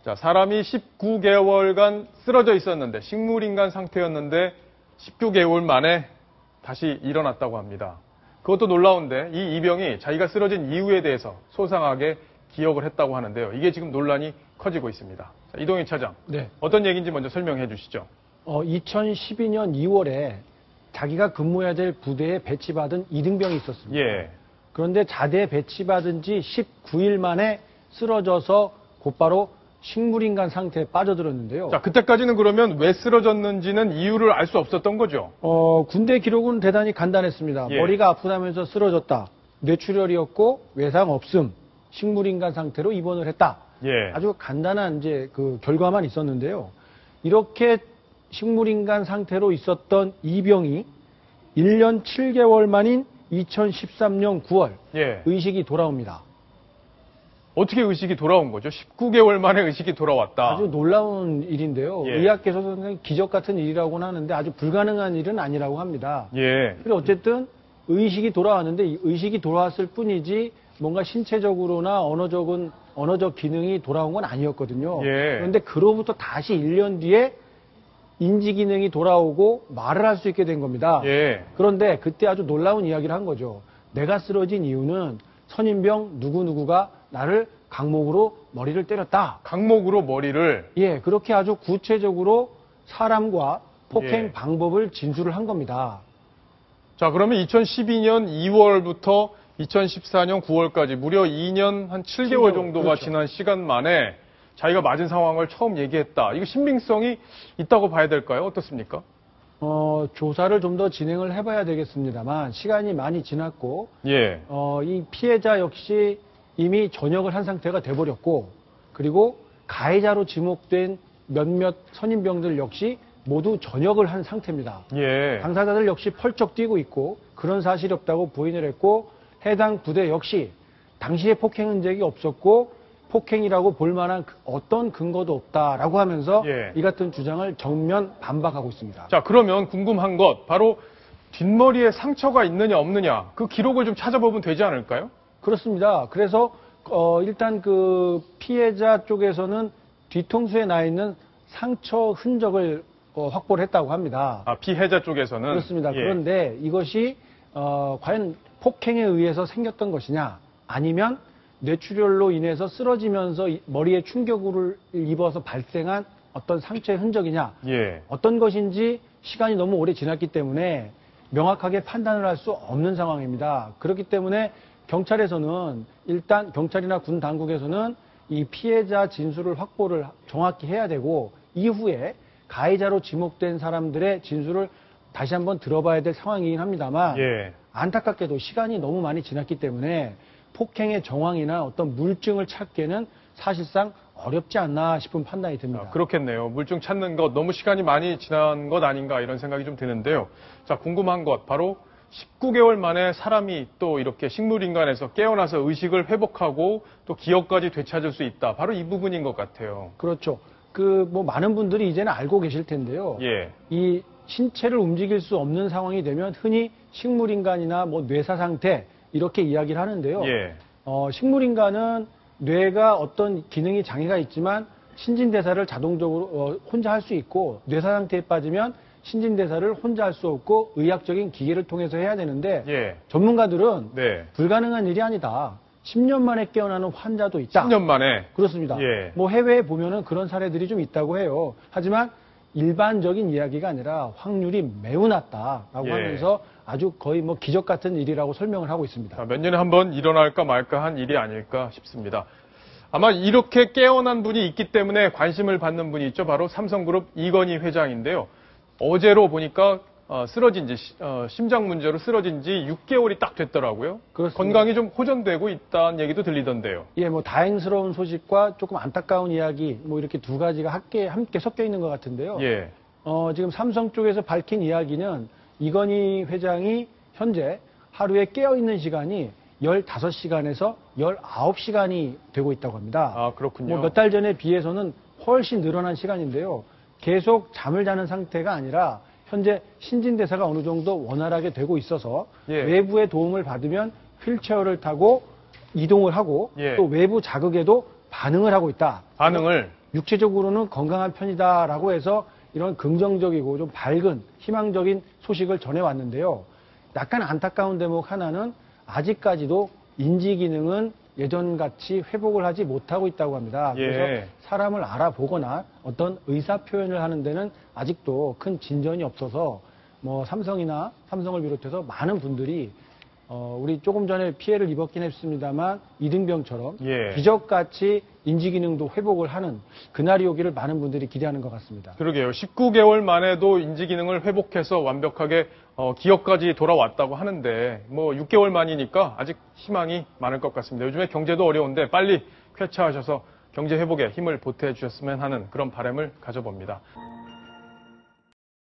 자, 사람이 19개월간 쓰러져 있었는데, 식물인간 상태였는데 19개월 만에 다시 일어났다고 합니다. 그것도 놀라운데 이 이병이 자기가 쓰러진 이유에 대해서 소상하게 기억을 했다고 하는데요. 이게 지금 논란이 커지고 있습니다. 자, 이동희 차장, 네. 어떤 얘기인지 먼저 설명해 주시죠. 2012년 2월에 자기가 근무해야 될 부대에 배치받은 이등병이 있었습니다. 예. 그런데 자대에 배치받은 지 19일 만에 쓰러져서 곧바로 식물인간 상태에 빠져들었는데요. 자, 그때까지는 그러면 왜 쓰러졌는지는 이유를 알 수 없었던 거죠? 군대 기록은 대단히 간단했습니다. 예. 머리가 아프다면서 쓰러졌다. 뇌출혈이었고 외상 없음. 식물인간 상태로 입원을 했다. 예. 아주 간단한 이제 그 결과만 있었는데요. 이렇게 식물인간 상태로 있었던 이병이 1년 7개월 만인 2013년 9월 예. 의식이 돌아옵니다. 어떻게 의식이 돌아온 거죠? 19개월 만에 의식이 돌아왔다. 아주 놀라운 일인데요. 예. 의학계에서는 기적 같은 일이라고는 하는데 아주 불가능한 일은 아니라고 합니다. 예. 그리고 어쨌든 의식이 돌아왔는데 이 의식이 돌아왔을 뿐이지 뭔가 신체적으로나 언어적 기능이 돌아온 건 아니었거든요. 예. 그런데 그로부터 다시 1년 뒤에 인지 기능이 돌아오고 말을 할 수 있게 된 겁니다. 예. 그런데 그때 아주 놀라운 이야기를 한 거죠. 내가 쓰러진 이유는 선임병 누구누구가 나를 강목으로 머리를 때렸다. 강목으로 머리를. 예, 그렇게 아주 구체적으로 사람과 폭행 예. 방법을 진술을 한 겁니다. 자, 그러면 2012년 2월부터 2014년 9월까지 무려 2년 한 7개월 정도가 그렇죠. 지난 시간 만에 자기가 맞은 상황을 처음 얘기했다. 이거 신빙성이 있다고 봐야 될까요? 어떻습니까? 조사를 좀 더 진행을 해봐야 되겠습니다만 시간이 많이 지났고 예. 이 피해자 역시 이미 전역을 한 상태가 돼버렸고 그리고 가해자로 지목된 몇몇 선임병들 역시 모두 전역을 한 상태입니다. 예. 당사자들 역시 펄쩍 뛰고 있고 그런 사실이 없다고 부인을 했고 해당 부대 역시 당시에 폭행 흔적이 없었고 폭행이라고 볼 만한 어떤 근거도 없다라고 하면서 예. 이 같은 주장을 정면 반박하고 있습니다. 자, 그러면 궁금한 것 바로 뒷머리에 상처가 있느냐 없느냐 그 기록을 좀 찾아보면 되지 않을까요? 그렇습니다. 그래서 일단 그 피해자 쪽에서는 뒤통수에 나 있는 상처 흔적을 확보를 했다고 합니다. 아, 피해자 쪽에서는 그렇습니다. 예. 그런데 이것이 과연 폭행에 의해서 생겼던 것이냐 아니면 뇌출혈로 인해서 쓰러지면서 머리에 충격을 입어서 발생한 어떤 상처의 흔적이냐 예. 어떤 것인지 시간이 너무 오래 지났기 때문에 명확하게 판단을 할 수 없는 상황입니다. 그렇기 때문에 경찰에서는 일단 경찰이나 군 당국에서는 이 피해자 진술을 확보를 정확히 해야 되고 이후에 가해자로 지목된 사람들의 진술을 다시 한번 들어봐야 될 상황이긴 합니다만 예. 안타깝게도 시간이 너무 많이 지났기 때문에 폭행의 정황이나 어떤 물증을 찾기에는 사실상 어렵지 않나 싶은 판단이 듭니다. 그렇겠네요. 물증 찾는 것 너무 시간이 많이 지난 것 아닌가 이런 생각이 좀 드는데요. 자, 궁금한 것 바로 19개월 만에 사람이 또 이렇게 식물인간에서 깨어나서 의식을 회복하고 또 기억까지 되찾을 수 있다. 바로 이 부분인 것 같아요. 그렇죠. 많은 분들이 이제는 알고 계실 텐데요. 예. 이 신체를 움직일 수 없는 상황이 되면 흔히 식물인간이나 뇌사 상태 이렇게 이야기를 하는데요. 예. 식물인간은 뇌가 어떤 기능이 장애가 있지만 신진대사를 자동적으로 혼자 할 수 있고 뇌사 상태에 빠지면 신진대사를 혼자 할 수 없고 의학적인 기계를 통해서 해야 되는데 예. 전문가들은 네. 불가능한 일이 아니다. 10년 만에 깨어나는 환자도 있다. 10년 만에. 그렇습니다. 예. 해외에 보면은 그런 사례들이 좀 있다고 해요. 하지만 일반적인 이야기가 아니라 확률이 매우 낮다라고 예. 하면서 아주 거의 기적 같은 일이라고 설명을 하고 있습니다. 몇 년에 한 번 일어날까 말까 한 일이 아닐까 싶습니다. 아마 이렇게 깨어난 분이 있기 때문에 관심을 받는 분이 있죠. 바로 삼성그룹 이건희 회장인데요. 어제로 보니까 쓰러진 지 심장 문제로 쓰러진 지 6개월이 딱 됐더라고요. 그렇습니다. 건강이 좀 호전되고 있다는 얘기도 들리던데요. 예, 다행스러운 소식과 조금 안타까운 이야기, 이렇게 두 가지가 함께 섞여 있는 것 같은데요. 예. 지금 삼성 쪽에서 밝힌 이야기는 이건희 회장이 현재 하루에 깨어있는 시간이 15시간에서 19시간이 되고 있다고 합니다. 아, 그렇군요. 몇 달 전에 비해서는 훨씬 늘어난 시간인데요. 계속 잠을 자는 상태가 아니라 현재 신진대사가 어느 정도 원활하게 되고 있어서 예. 외부의 도움을 받으면 휠체어를 타고 이동을 하고 예. 또 외부 자극에도 반응을 하고 있다. 반응을. 육체적으로는 건강한 편이다라고 해서 이런 긍정적이고 좀 밝은 희망적인 소식을 전해왔는데요. 약간 안타까운 대목 하나는 아직까지도 인지 기능은 예전같이 회복을 하지 못하고 있다고 합니다. 그래서 예. 사람을 알아보거나 어떤 의사 표현을 하는 데는 아직도 큰 진전이 없어서 뭐 삼성을 비롯해서 많은 분들이 우리 조금 전에 피해를 입었긴 했습니다만 이등병처럼 예. 기적같이 인지 기능도 회복을 하는 그날이 오기를 많은 분들이 기대하는 것 같습니다. 그러게요. 19개월 만에도 인지 기능을 회복해서 완벽하게 기억까지 돌아왔다고 하는데 뭐 6개월 만이니까 아직 희망이 많을 것 같습니다. 요즘에 경제도 어려운데 빨리 쾌차하셔서 경제 회복에 힘을 보태주셨으면 하는 그런 바람을 가져봅니다.